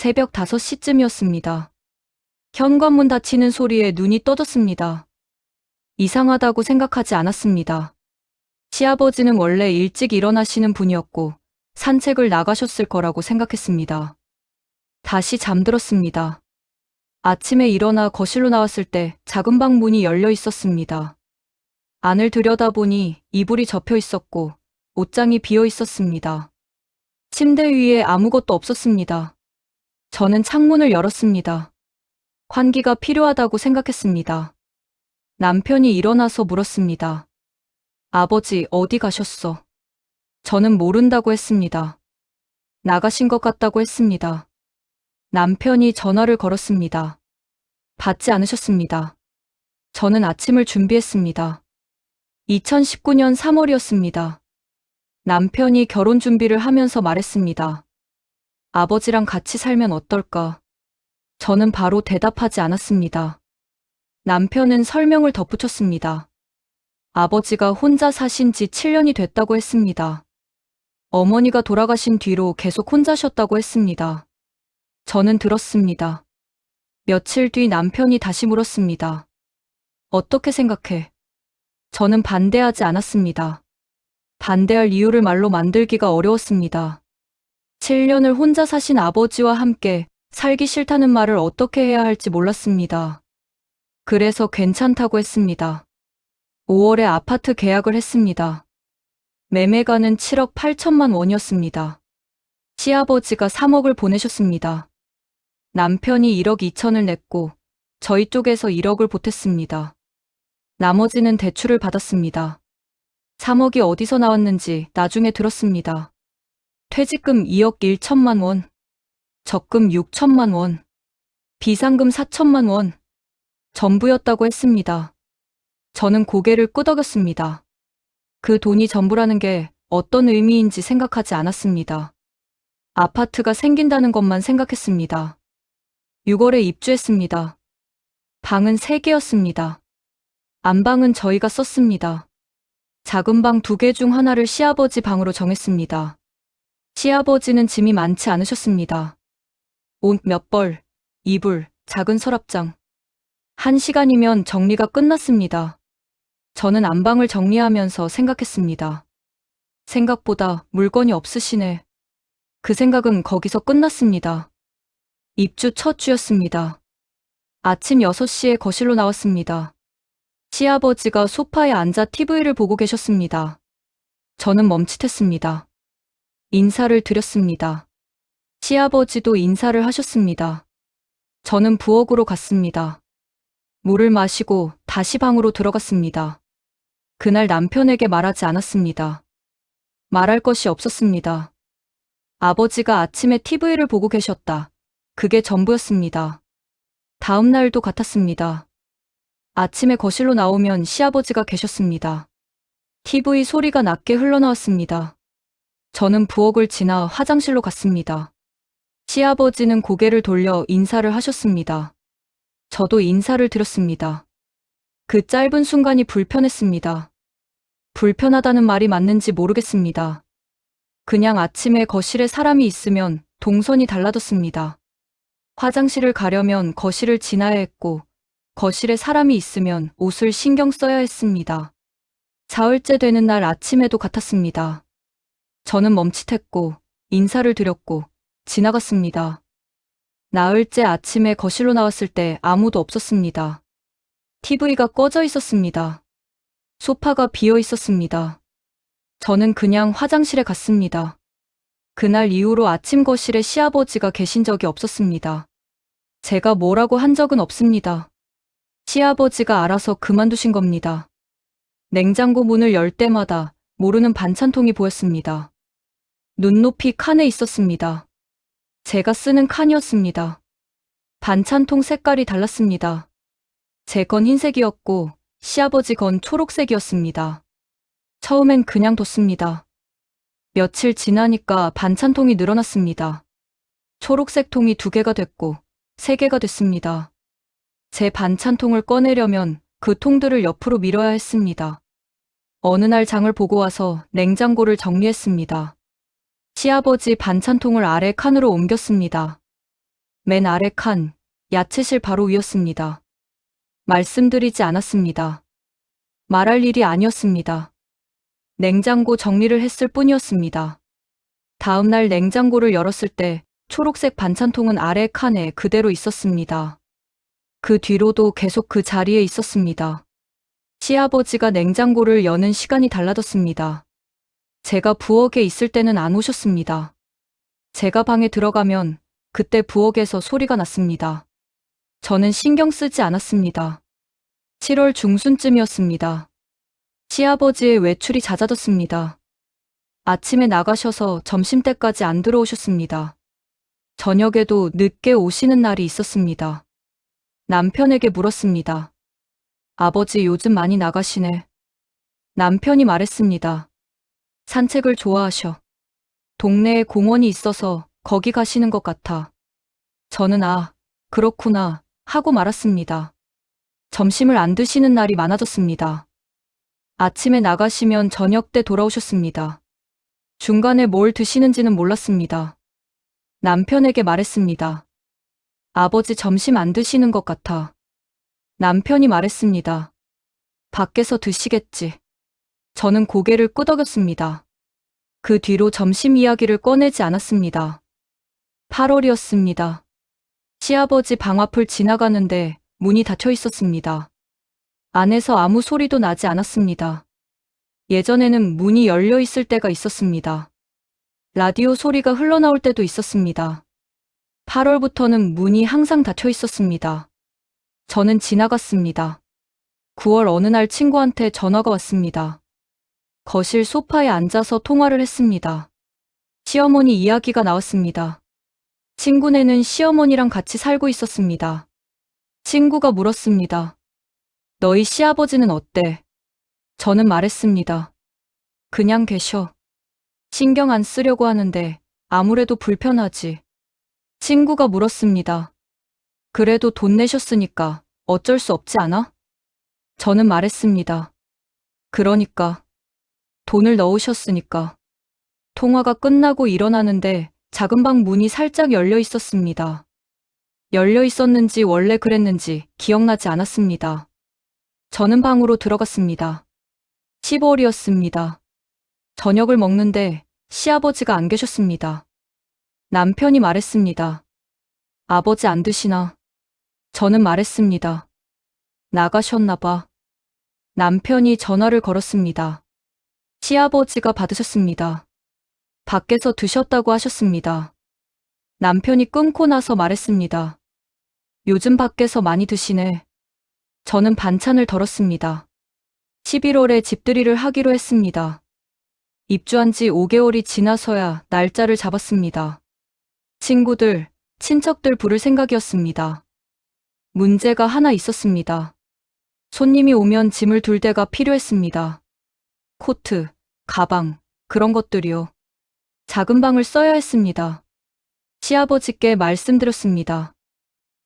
새벽 5시쯤이었습니다. 현관문 닫히는 소리에 눈이 떠졌습니다. 이상하다고 생각하지 않았습니다. 시아버지는 원래 일찍 일어나시는 분이었고 산책을 나가셨을 거라고 생각했습니다. 다시 잠들었습니다. 아침에 일어나 거실로 나왔을 때 작은 방 문이 열려 있었습니다. 안을 들여다보니 이불이 접혀 있었고 옷장이 비어 있었습니다. 침대 위에 아무것도 없었습니다. 저는 창문을 열었습니다. 환기가 필요하다고 생각했습니다. 남편이 일어나서 물었습니다. 아버지, 어디 가셨어? 저는 모른다고 했습니다. 나가신 것 같다고 했습니다. 남편이 전화를 걸었습니다. 받지 않으셨습니다. 저는 아침을 준비했습니다. 2019년 3월이었습니다. 남편이 결혼 준비를 하면서 말했습니다. 아버지랑 같이 살면 어떨까? 저는 바로 대답하지 않았습니다. 남편은 설명을 덧붙였습니다. 아버지가 혼자 사신 지 7년이 됐다고 했습니다. 어머니가 돌아가신 뒤로 계속 혼자셨다고 했습니다. 저는 들었습니다. 며칠 뒤 남편이 다시 물었습니다. 어떻게 생각해? 저는 반대하지 않았습니다. 반대할 이유를 말로 만들기가 어려웠습니다. 7년을 혼자 사신 아버지와 함께 살기 싫다는 말을 어떻게 해야 할지 몰랐습니다. 그래서 괜찮다고 했습니다. 5월에 아파트 계약을 했습니다. 매매가는 7억 8천만 원이었습니다. 시아버지가 3억을 보내셨습니다. 남편이 1억 2천을 냈고 저희 쪽에서 1억을 보탰습니다. 나머지는 대출을 받았습니다. 3억이 어디서 나왔는지 나중에 들었습니다. 퇴직금 2억 1천만 원, 적금 6천만 원, 비상금 4천만 원, 전부였다고 했습니다. 저는 고개를 끄덕였습니다. 그 돈이 전부라는 게 어떤 의미인지 생각하지 않았습니다. 아파트가 생긴다는 것만 생각했습니다. 6월에 입주했습니다. 방은 3개였습니다. 안방은 저희가 썼습니다. 작은 방 2개 중 하나를 시아버지 방으로 정했습니다. 시아버지는 짐이 많지 않으셨습니다. 옷 몇 벌, 이불, 작은 서랍장. 1시간이면 정리가 끝났습니다. 저는 안방을 정리하면서 생각했습니다. 생각보다 물건이 없으시네. 그 생각은 거기서 끝났습니다. 입주 첫 주였습니다. 아침 6시에 거실로 나왔습니다. 시아버지가 소파에 앉아 TV를 보고 계셨습니다. 저는 멈칫했습니다. 인사를 드렸습니다. 시아버지도 인사를 하셨습니다. 저는 부엌으로 갔습니다. 물을 마시고 다시 방으로 들어갔습니다. 그날 남편에게 말하지 않았습니다. 말할 것이 없었습니다. 아버지가 아침에 TV를 보고 계셨다. 그게 전부였습니다. 다음 날도 같았습니다. 아침에 거실로 나오면 시아버지가 계셨습니다. TV 소리가 낮게 흘러나왔습니다. 저는 부엌을 지나 화장실로 갔습니다. 시아버지는 고개를 돌려 인사를 하셨습니다. 저도 인사를 드렸습니다. 그 짧은 순간이 불편했습니다. 불편하다는 말이 맞는지 모르겠습니다. 그냥 아침에 거실에 사람이 있으면 동선이 달라졌습니다. 화장실을 가려면 거실을 지나야 했고, 거실에 사람이 있으면 옷을 신경 써야 했습니다. 사흘째 되는 날 아침에도 같았습니다. 저는 멈칫했고, 인사를 드렸고, 지나갔습니다. 나흘째 아침에 거실로 나왔을 때 아무도 없었습니다. TV가 꺼져 있었습니다. 소파가 비어 있었습니다. 저는 그냥 화장실에 갔습니다. 그날 이후로 아침 거실에 시아버지가 계신 적이 없었습니다. 제가 뭐라고 한 적은 없습니다. 시아버지가 알아서 그만두신 겁니다. 냉장고 문을 열 때마다 모르는 반찬통이 보였습니다. 눈높이 칸에 있었습니다. 제가 쓰는 칸이었습니다. 반찬통 색깔이 달랐습니다. 제 건 흰색이었고 시아버지 건 초록색이었습니다. 처음엔 그냥 뒀습니다. 며칠 지나니까 반찬통이 늘어났습니다. 초록색 통이 2개가 됐고 3개가 됐습니다. 제 반찬통을 꺼내려면 그 통들을 옆으로 밀어야 했습니다. 어느 날 장을 보고 와서 냉장고를 정리했습니다. 시아버지 반찬통을 아래 칸으로 옮겼습니다. 맨 아래 칸, 야채실 바로 위였습니다. 말씀드리지 않았습니다. 말할 일이 아니었습니다. 냉장고 정리를 했을 뿐이었습니다. 다음 날 냉장고를 열었을 때 초록색 반찬통은 아래 칸에 그대로 있었습니다. 그 뒤로도 계속 그 자리에 있었습니다. 시아버지가 냉장고를 여는 시간이 달라졌습니다. 제가 부엌에 있을 때는 안 오셨습니다. 제가 방에 들어가면 그때 부엌에서 소리가 났습니다. 저는 신경 쓰지 않았습니다. 7월 중순쯤이었습니다. 시아버지의 외출이 잦아졌습니다. 아침에 나가셔서 점심때까지 안 들어오셨습니다. 저녁에도 늦게 오시는 날이 있었습니다. 남편에게 물었습니다. 아버지 요즘 많이 나가시네. 남편이 말했습니다. 산책을 좋아하셔. 동네에 공원이 있어서 거기 가시는 것 같아. 저는 그렇구나 하고 말았습니다. 점심을 안 드시는 날이 많아졌습니다. 아침에 나가시면 저녁 때 돌아오셨습니다. 중간에 뭘 드시는지는 몰랐습니다. 남편에게 말했습니다. 아버지 점심 안 드시는 것 같아. 남편이 말했습니다. 밖에서 드시겠지. 저는 고개를 끄덕였습니다. 그 뒤로 점심 이야기를 꺼내지 않았습니다. 8월이었습니다. 시아버지 방 앞을 지나가는데 문이 닫혀 있었습니다. 안에서 아무 소리도 나지 않았습니다. 예전에는 문이 열려 있을 때가 있었습니다. 라디오 소리가 흘러나올 때도 있었습니다. 8월부터는 문이 항상 닫혀 있었습니다. 저는 지나갔습니다. 9월 어느 날 친구한테 전화가 왔습니다. 거실 소파에 앉아서 통화를 했습니다. 시어머니 이야기가 나왔습니다. 친구네는 시어머니랑 같이 살고 있었습니다. 친구가 물었습니다. 너희 시아버지는 어때? 저는 말했습니다. 그냥 계셔. 신경 안 쓰려고 하는데 아무래도 불편하지. 친구가 물었습니다. 그래도 돈 내셨으니까 어쩔 수 없지 않아? 저는 말했습니다. 그러니까. 돈을 넣으셨으니까. 통화가 끝나고 일어나는데 작은 방 문이 살짝 열려 있었습니다. 열려 있었는지 원래 그랬는지 기억나지 않았습니다. 저는 방으로 들어갔습니다. 15월이었습니다. 저녁을 먹는데 시아버지가 안 계셨습니다. 남편이 말했습니다. 아버지 안 드시나? 저는 말했습니다. 나가셨나 봐. 남편이 전화를 걸었습니다. 시아버지가 받으셨습니다. 밖에서 드셨다고 하셨습니다. 남편이 끊고 나서 말했습니다. 요즘 밖에서 많이 드시네. 저는 반찬을 덜었습니다. 11월에 집들이를 하기로 했습니다. 입주한 지 5개월이 지나서야 날짜를 잡았습니다. 친구들, 친척들 부를 생각이었습니다. 문제가 하나 있었습니다. 손님이 오면 짐을 둘 데가 필요했습니다. 코트, 가방, 그런 것들이요. 작은 방을 써야 했습니다. 시아버지께 말씀드렸습니다.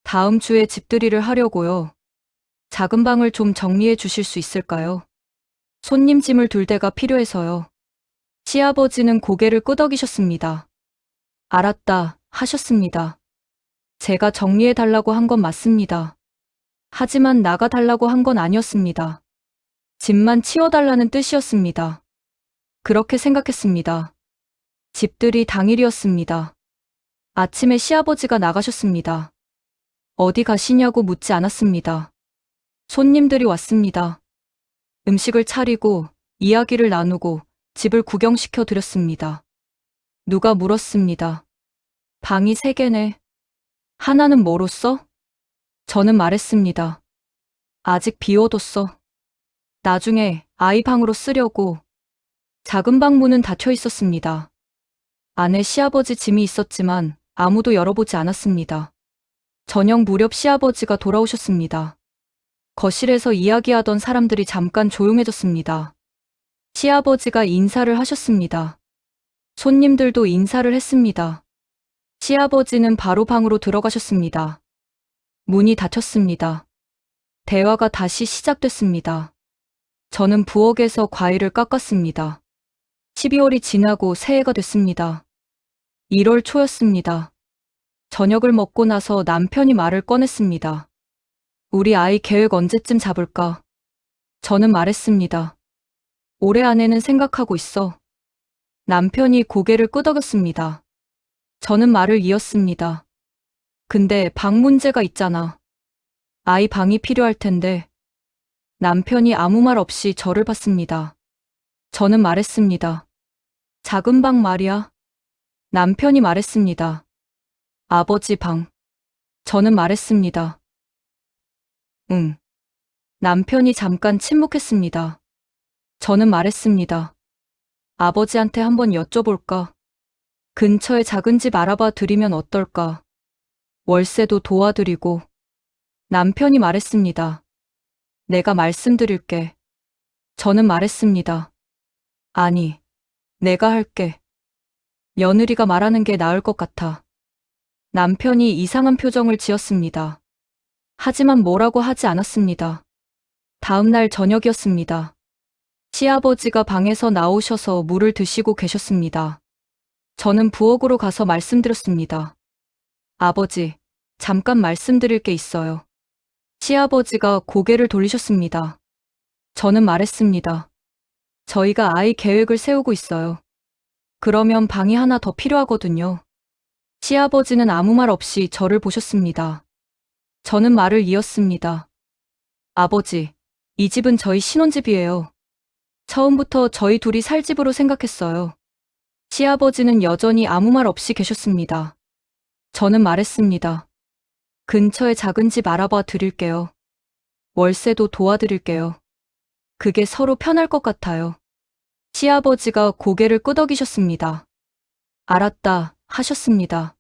다음 주에 집들이를 하려고요. 작은 방을 좀 정리해 주실 수 있을까요? 손님 짐을 둘 데가 필요해서요. 시아버지는 고개를 끄덕이셨습니다. 알았다 하셨습니다. 제가 정리해 달라고 한 건 맞습니다. 하지만 나가 달라고 한 건 아니었습니다. 집만 치워달라는 뜻이었습니다. 그렇게 생각했습니다. 집들이 당일이었습니다. 아침에 시아버지가 나가셨습니다. 어디 가시냐고 묻지 않았습니다. 손님들이 왔습니다. 음식을 차리고 이야기를 나누고 집을 구경시켜 드렸습니다. 누가 물었습니다. 방이 3개네. 하나는 뭐로 써? 저는 말했습니다. 아직 비워뒀어. 나중에 아이 방으로 쓰려고. 작은 방 문은 닫혀 있었습니다. 안에 시아버지 짐이 있었지만 아무도 열어보지 않았습니다. 저녁 무렵 시아버지가 돌아오셨습니다. 거실에서 이야기하던 사람들이 잠깐 조용해졌습니다. 시아버지가 인사를 하셨습니다. 손님들도 인사를 했습니다. 시아버지는 바로 방으로 들어가셨습니다. 문이 닫혔습니다. 대화가 다시 시작됐습니다. 저는 부엌에서 과일을 깎았습니다. 12월이 지나고 새해가 됐습니다. 1월 초였습니다. 저녁을 먹고 나서 남편이 말을 꺼냈습니다. 우리 아이 계획 언제쯤 잡을까? 저는 말했습니다. 올해 안에는 생각하고 있어. 남편이 고개를 끄덕였습니다. 저는 말을 이었습니다. 근데 방 문제가 있잖아. 아이 방이 필요할 텐데. 남편이 아무 말 없이 저를 봤습니다. 저는 말했습니다. 작은 방 말이야. 남편이 말했습니다. 아버지 방. 저는 말했습니다. 응. 남편이 잠깐 침묵했습니다. 저는 말했습니다. 아버지한테 한번 여쭤볼까? 근처에 작은 집 알아봐 드리면 어떨까? 월세도 도와드리고. 남편이 말했습니다. 내가 말씀드릴게. 저는 말했습니다. 아니, 내가 할게. 며느리가 말하는 게 나을 것 같아. 남편이 이상한 표정을 지었습니다. 하지만 뭐라고 하지 않았습니다. 다음 날 저녁이었습니다. 시아버지가 방에서 나오셔서 물을 드시고 계셨습니다. 저는 부엌으로 가서 말씀드렸습니다. 아버지, 잠깐 말씀드릴 게 있어요. 시아버지가 고개를 돌리셨습니다. 저는 말했습니다. 저희가 아이 계획을 세우고 있어요. 그러면 방이 하나 더 필요하거든요. 시아버지는 아무 말 없이 저를 보셨습니다. 저는 말을 이었습니다. 아버지, 이 집은 저희 신혼집이에요. 처음부터 저희 둘이 살 집으로 생각했어요. 시아버지는 여전히 아무 말 없이 계셨습니다. 저는 말했습니다. 근처에 작은 집 알아봐 드릴게요. 월세도 도와드릴게요. 그게 서로 편할 것 같아요. 시아버지가 고개를 끄덕이셨습니다. 알았다, 하셨습니다.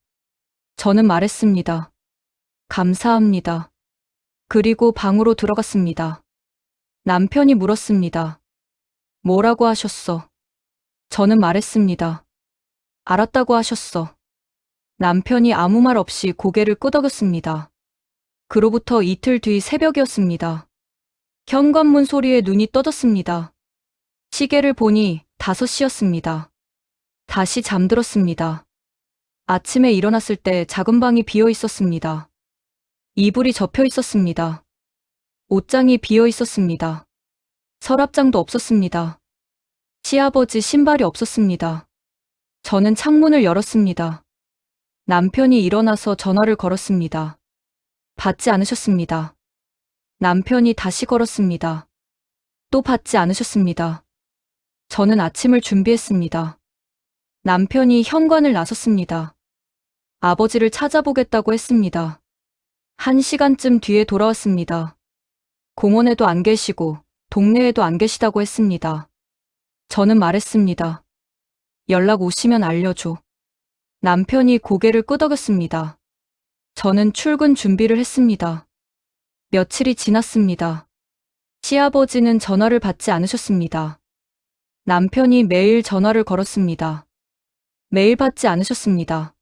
저는 말했습니다. 감사합니다. 그리고 방으로 들어갔습니다. 남편이 물었습니다. 뭐라고 하셨어? 저는 말했습니다. 알았다고 하셨어. 남편이 아무 말 없이 고개를 끄덕였습니다. 그로부터 이틀 뒤 새벽이었습니다. 현관문 소리에 눈이 떠졌습니다. 시계를 보니 5시였습니다. 다시 잠들었습니다. 아침에 일어났을 때 작은 방이 비어 있었습니다. 이불이 접혀 있었습니다. 옷장이 비어 있었습니다. 서랍장도 없었습니다. 시아버지 신발이 없었습니다. 저는 창문을 열었습니다. 남편이 일어나서 전화를 걸었습니다. 받지 않으셨습니다. 남편이 다시 걸었습니다. 또 받지 않으셨습니다. 저는 아침을 준비했습니다. 남편이 현관을 나섰습니다. 아버지를 찾아보겠다고 했습니다. 1시간쯤 뒤에 돌아왔습니다. 공원에도 안 계시고 동네에도 안 계시다고 했습니다. 저는 말했습니다. 연락 오시면 알려줘. 남편이 고개를 끄덕였습니다. 저는 출근 준비를 했습니다. 며칠이 지났습니다. 시아버지는 전화를 받지 않으셨습니다. 남편이 매일 전화를 걸었습니다. 매일 받지 않으셨습니다.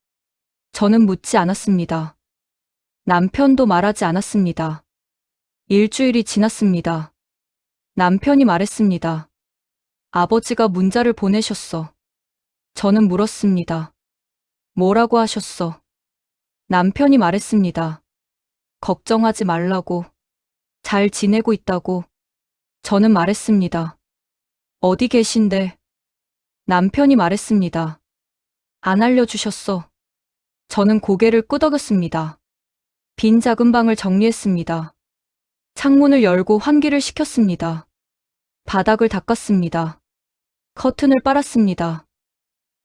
저는 묻지 않았습니다. 남편도 말하지 않았습니다. 일주일이 지났습니다. 남편이 말했습니다. 아버지가 문자를 보내셨어. 저는 물었습니다. 뭐라고 하셨어? 남편이 말했습니다. 걱정하지 말라고. 잘 지내고 있다고. 저는 말했습니다. 어디 계신데? 남편이 말했습니다. 안 알려주셨어. 저는 고개를 끄덕였습니다. 빈 작은 방을 정리했습니다. 창문을 열고 환기를 시켰습니다. 바닥을 닦았습니다. 커튼을 빨았습니다.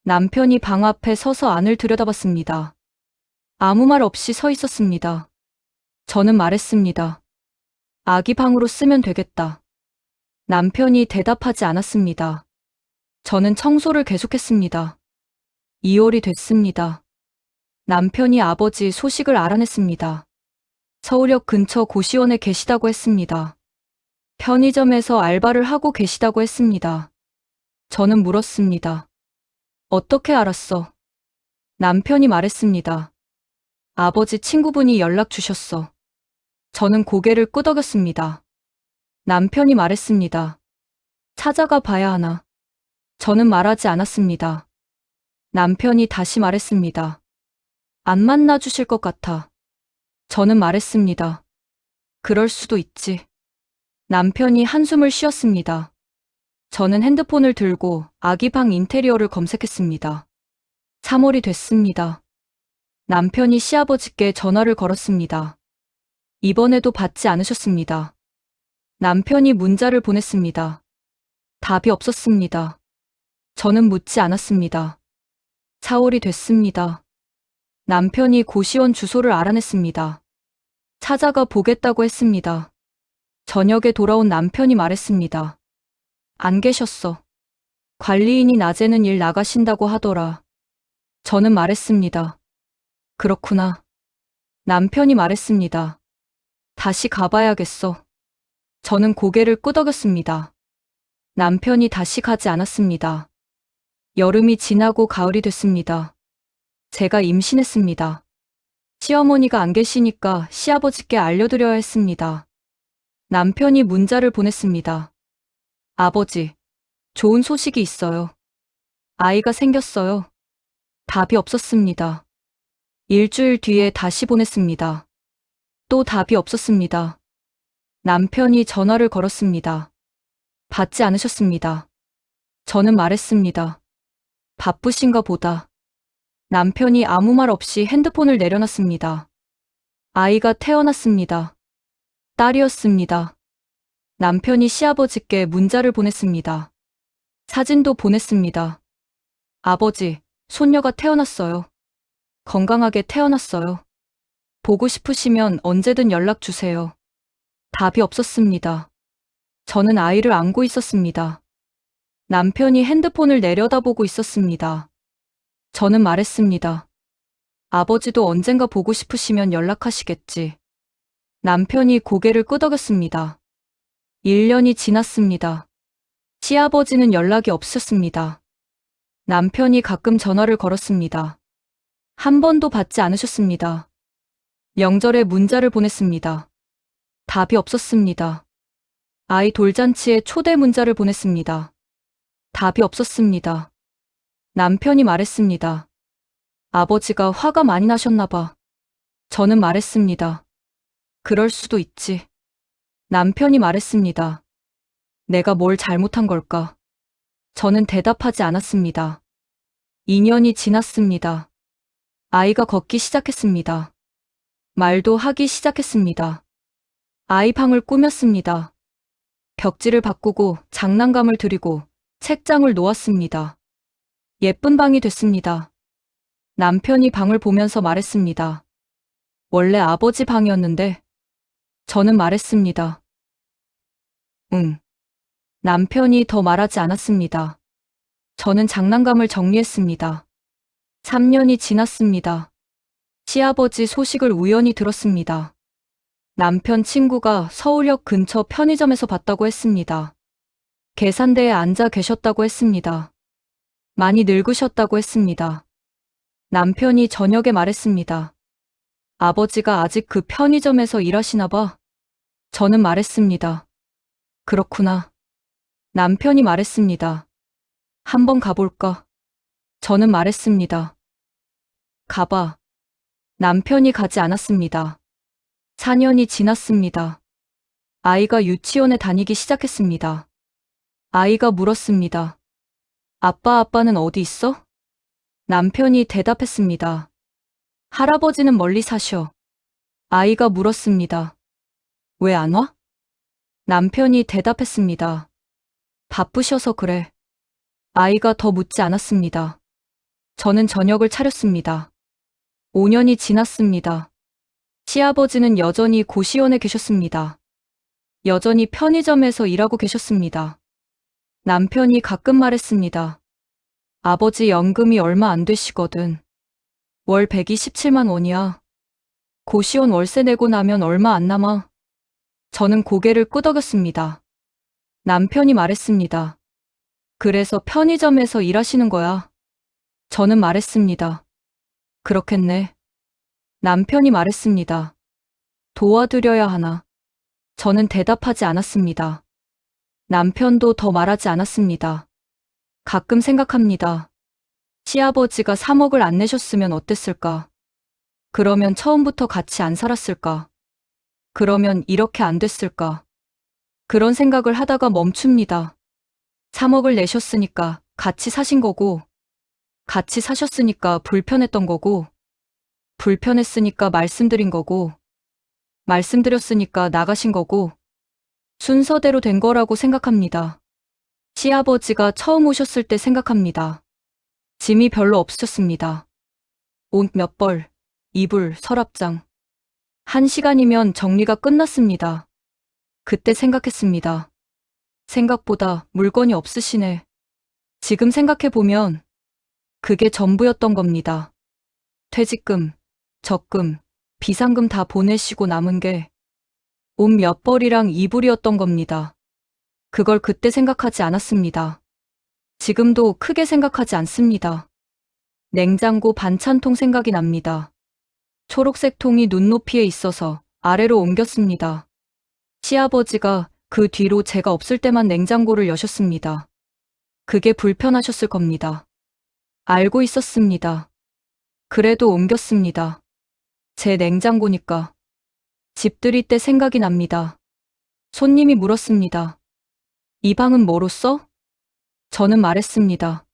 남편이 방 앞에 서서 안을 들여다봤습니다. 아무 말 없이 서 있었습니다. 저는 말했습니다. 아기 방으로 쓰면 되겠다. 남편이 대답하지 않았습니다. 저는 청소를 계속했습니다. 2월이 됐습니다. 남편이 아버지 소식을 알아냈습니다. 서울역 근처 고시원에 계시다고 했습니다. 편의점에서 알바를 하고 계시다고 했습니다. 저는 물었습니다. 어떻게 알았어? 남편이 말했습니다. 아버지 친구분이 연락 주셨어. 저는 고개를 끄덕였습니다. 남편이 말했습니다. 찾아가 봐야 하나? 저는 말하지 않았습니다. 남편이 다시 말했습니다. 안 만나 주실 것 같아. 저는 말했습니다. 그럴 수도 있지. 남편이 한숨을 쉬었습니다. 저는 핸드폰을 들고 아기 방 인테리어를 검색했습니다. 3월이 됐습니다. 남편이 시아버지께 전화를 걸었습니다. 이번에도 받지 않으셨습니다. 남편이 문자를 보냈습니다. 답이 없었습니다. 저는 묻지 않았습니다. 4월이 됐습니다. 남편이 고시원 주소를 알아냈습니다. 찾아가 보겠다고 했습니다. 저녁에 돌아온 남편이 말했습니다. 안 계셨어. 관리인이 낮에는 일 나가신다고 하더라. 저는 말했습니다. 그렇구나. 남편이 말했습니다. 다시 가봐야겠어. 저는 고개를 끄덕였습니다. 남편이 다시 가지 않았습니다. 여름이 지나고 가을이 됐습니다. 제가 임신했습니다. 시어머니가 안 계시니까 시아버지께 알려드려야 했습니다. 남편이 문자를 보냈습니다. 아버지, 좋은 소식이 있어요. 아이가 생겼어요. 답이 없었습니다. 일주일 뒤에 다시 보냈습니다. 또 답이 없었습니다. 남편이 전화를 걸었습니다. 받지 않으셨습니다. 저는 말했습니다. 바쁘신가 보다. 남편이 아무 말 없이 핸드폰을 내려놨습니다. 아이가 태어났습니다. 딸이었습니다. 남편이 시아버지께 문자를 보냈습니다. 사진도 보냈습니다. 아버지, 손녀가 태어났어요. 건강하게 태어났어요. 보고 싶으시면 언제든 연락 주세요. 답이 없었습니다. 저는 아이를 안고 있었습니다. 남편이 핸드폰을 내려다보고 있었습니다. 저는 말했습니다. 아버지도 언젠가 보고 싶으시면 연락하시겠지. 남편이 고개를 끄덕였습니다. 1년이 지났습니다. 시아버지는 연락이 없었습니다. 남편이 가끔 전화를 걸었습니다. 한 번도 받지 않으셨습니다. 명절에 문자를 보냈습니다. 답이 없었습니다. 아이 돌잔치에 초대 문자를 보냈습니다. 답이 없었습니다. 남편이 말했습니다. 아버지가 화가 많이 나셨나 봐. 저는 말했습니다. 그럴 수도 있지. 남편이 말했습니다. 내가 뭘 잘못한 걸까? 저는 대답하지 않았습니다. 2년이 지났습니다. 아이가 걷기 시작했습니다. 말도 하기 시작했습니다. 아이 방을 꾸몄습니다. 벽지를 바꾸고 장난감을 들이고 책장을 놓았습니다. 예쁜 방이 됐습니다. 남편이 방을 보면서 말했습니다. 원래 아버지 방이었는데. 저는 말했습니다. 응. 남편이 더 말하지 않았습니다. 저는 장난감을 정리했습니다. 3년이 지났습니다. 시아버지 소식을 우연히 들었습니다. 남편 친구가 서울역 근처 편의점에서 봤다고 했습니다. 계산대에 앉아 계셨다고 했습니다. 많이 늙으셨다고 했습니다. 남편이 저녁에 말했습니다. 아버지가 아직 그 편의점에서 일하시나 봐. 저는 말했습니다. 그렇구나. 남편이 말했습니다. 한번 가볼까? 저는 말했습니다. 가봐. 남편이 가지 않았습니다. 4년이 지났습니다. 아이가 유치원에 다니기 시작했습니다. 아이가 물었습니다. 아빠는 어디 있어? 남편이 대답했습니다. 할아버지는 멀리 사셔. 아이가 물었습니다. 왜 안 와? 남편이 대답했습니다. 바쁘셔서 그래. 아이가 더 묻지 않았습니다. 저는 저녁을 차렸습니다. 5년이 지났습니다. 시아버지는 여전히 고시원에 계셨습니다. 여전히 편의점에서 일하고 계셨습니다. 남편이 가끔 말했습니다. 아버지 연금이 얼마 안 되시거든. 월 127만 원이야. 고시원 월세 내고 나면 얼마 안 남아. 저는 고개를 끄덕였습니다. 남편이 말했습니다. 그래서 편의점에서 일하시는 거야. 저는 말했습니다. 그렇겠네. 남편이 말했습니다. 도와드려야 하나. 저는 대답하지 않았습니다. 남편도 더 말하지 않았습니다. 가끔 생각합니다. 시아버지가 3억을 안 내셨으면 어땠을까? 그러면 처음부터 같이 안 살았을까? 그러면 이렇게 안 됐을까? 그런 생각을 하다가 멈춥니다. 3억을 내셨으니까 같이 사신 거고, 같이 사셨으니까 불편했던 거고, 불편했으니까 말씀드린 거고, 말씀드렸으니까 나가신 거고, 순서대로 된 거라고 생각합니다. 시아버지가 처음 오셨을 때 생각합니다. 짐이 별로 없으셨습니다. 옷 몇 벌, 이불, 서랍장. 1시간이면 정리가 끝났습니다. 그때 생각했습니다. 생각보다 물건이 없으시네. 지금 생각해보면 그게 전부였던 겁니다. 퇴직금, 적금, 비상금 다 보내시고 남은 게 옷 몇 벌이랑 이불이었던 겁니다. 그걸 그때 생각하지 않았습니다. 지금도 크게 생각하지 않습니다. 냉장고 반찬통 생각이 납니다. 초록색 통이 눈높이에 있어서 아래로 옮겼습니다. 시아버지가 그 뒤로 제가 없을 때만 냉장고를 여셨습니다. 그게 불편하셨을 겁니다. 알고 있었습니다. 그래도 옮겼습니다. 제 냉장고니까. 집들이 때 생각이 납니다. 손님이 물었습니다. 이 방은 뭐로 써? 저는 말했습니다.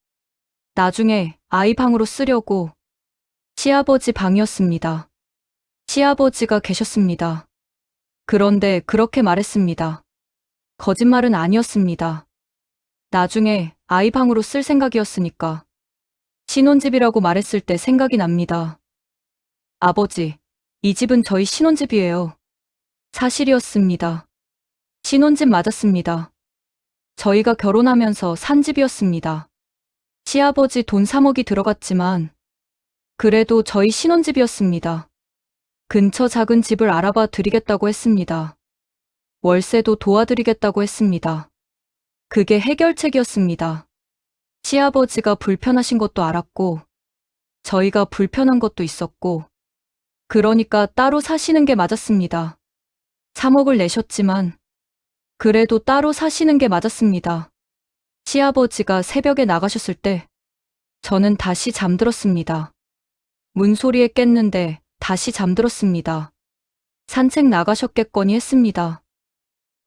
나중에 아이 방으로 쓰려고. 시아버지 방이었습니다. 시아버지가 계셨습니다. 그런데 그렇게 말했습니다. 거짓말은 아니었습니다. 나중에 아이 방으로 쓸 생각이었으니까. 신혼집이라고 말했을 때 생각이 납니다. 아버지, 이 집은 저희 신혼집이에요. 사실이었습니다. 신혼집 맞았습니다. 저희가 결혼하면서 산 집이었습니다. 시아버지 돈 3억이 들어갔지만 그래도 저희 신혼집이었습니다. 근처 작은 집을 알아봐 드리겠다고 했습니다. 월세도 도와드리겠다고 했습니다. 그게 해결책이었습니다. 시아버지가 불편하신 것도 알았고 저희가 불편한 것도 있었고 그러니까 따로 사시는 게 맞았습니다. 3억을 내셨지만 그래도 따로 사시는 게 맞았습니다. 시아버지가 새벽에 나가셨을 때 저는 다시 잠들었습니다. 문소리에 깼는데 다시 잠들었습니다. 산책 나가셨겠거니 했습니다.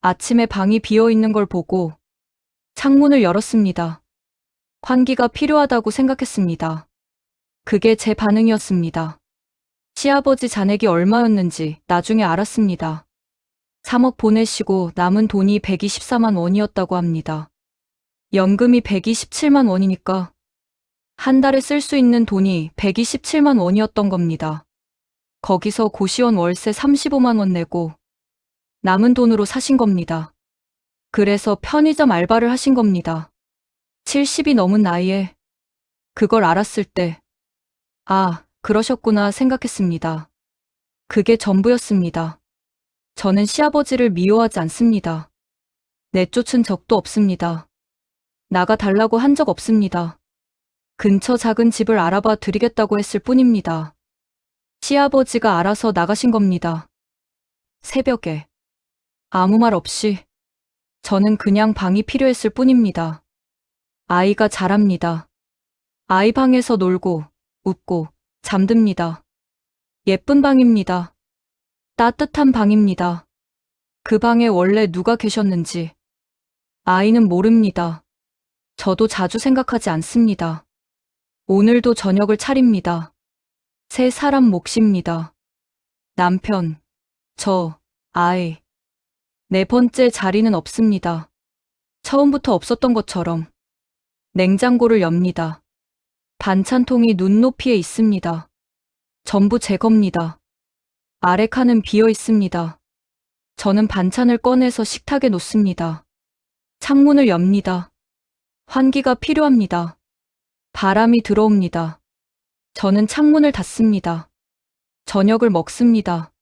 아침에 방이 비어 있는 걸 보고 창문을 열었습니다. 환기가 필요하다고 생각했습니다. 그게 제 반응이었습니다. 시아버지 잔액이 얼마였는지 나중에 알았습니다. 3억 보내시고 남은 돈이 124만 원이었다고 합니다. 연금이 127만 원이니까 한 달에 쓸 수 있는 돈이 127만 원이었던 겁니다. 거기서 고시원 월세 35만 원 내고 남은 돈으로 사신 겁니다. 그래서 편의점 알바를 하신 겁니다. 70이 넘은 나이에 그걸 알았을 때, 아, 그러셨구나 생각했습니다. 그게 전부였습니다. 저는 시아버지를 미워하지 않습니다. 내쫓은 적도 없습니다. 나가 달라고 한 적 없습니다. 근처 작은 집을 알아봐 드리겠다고 했을 뿐입니다. 시아버지가 알아서 나가신 겁니다. 새벽에. 아무 말 없이. 저는 그냥 방이 필요했을 뿐입니다. 아이가 자랍니다. 아이 방에서 놀고, 웃고, 잠듭니다. 예쁜 방입니다. 따뜻한 방입니다. 그 방에 원래 누가 계셨는지 아이는 모릅니다. 저도 자주 생각하지 않습니다. 오늘도 저녁을 차립니다. 세 사람 몫입니다. 남편, 저, 아이. 네 번째 자리는 없습니다. 처음부터 없었던 것처럼. 냉장고를 엽니다. 반찬통이 눈높이에 있습니다. 전부 제 겁니다. 아래 칸은 비어 있습니다. 저는 반찬을 꺼내서 식탁에 놓습니다. 창문을 엽니다. 환기가 필요합니다. 바람이 들어옵니다. 저는 창문을 닫습니다. 저녁을 먹습니다.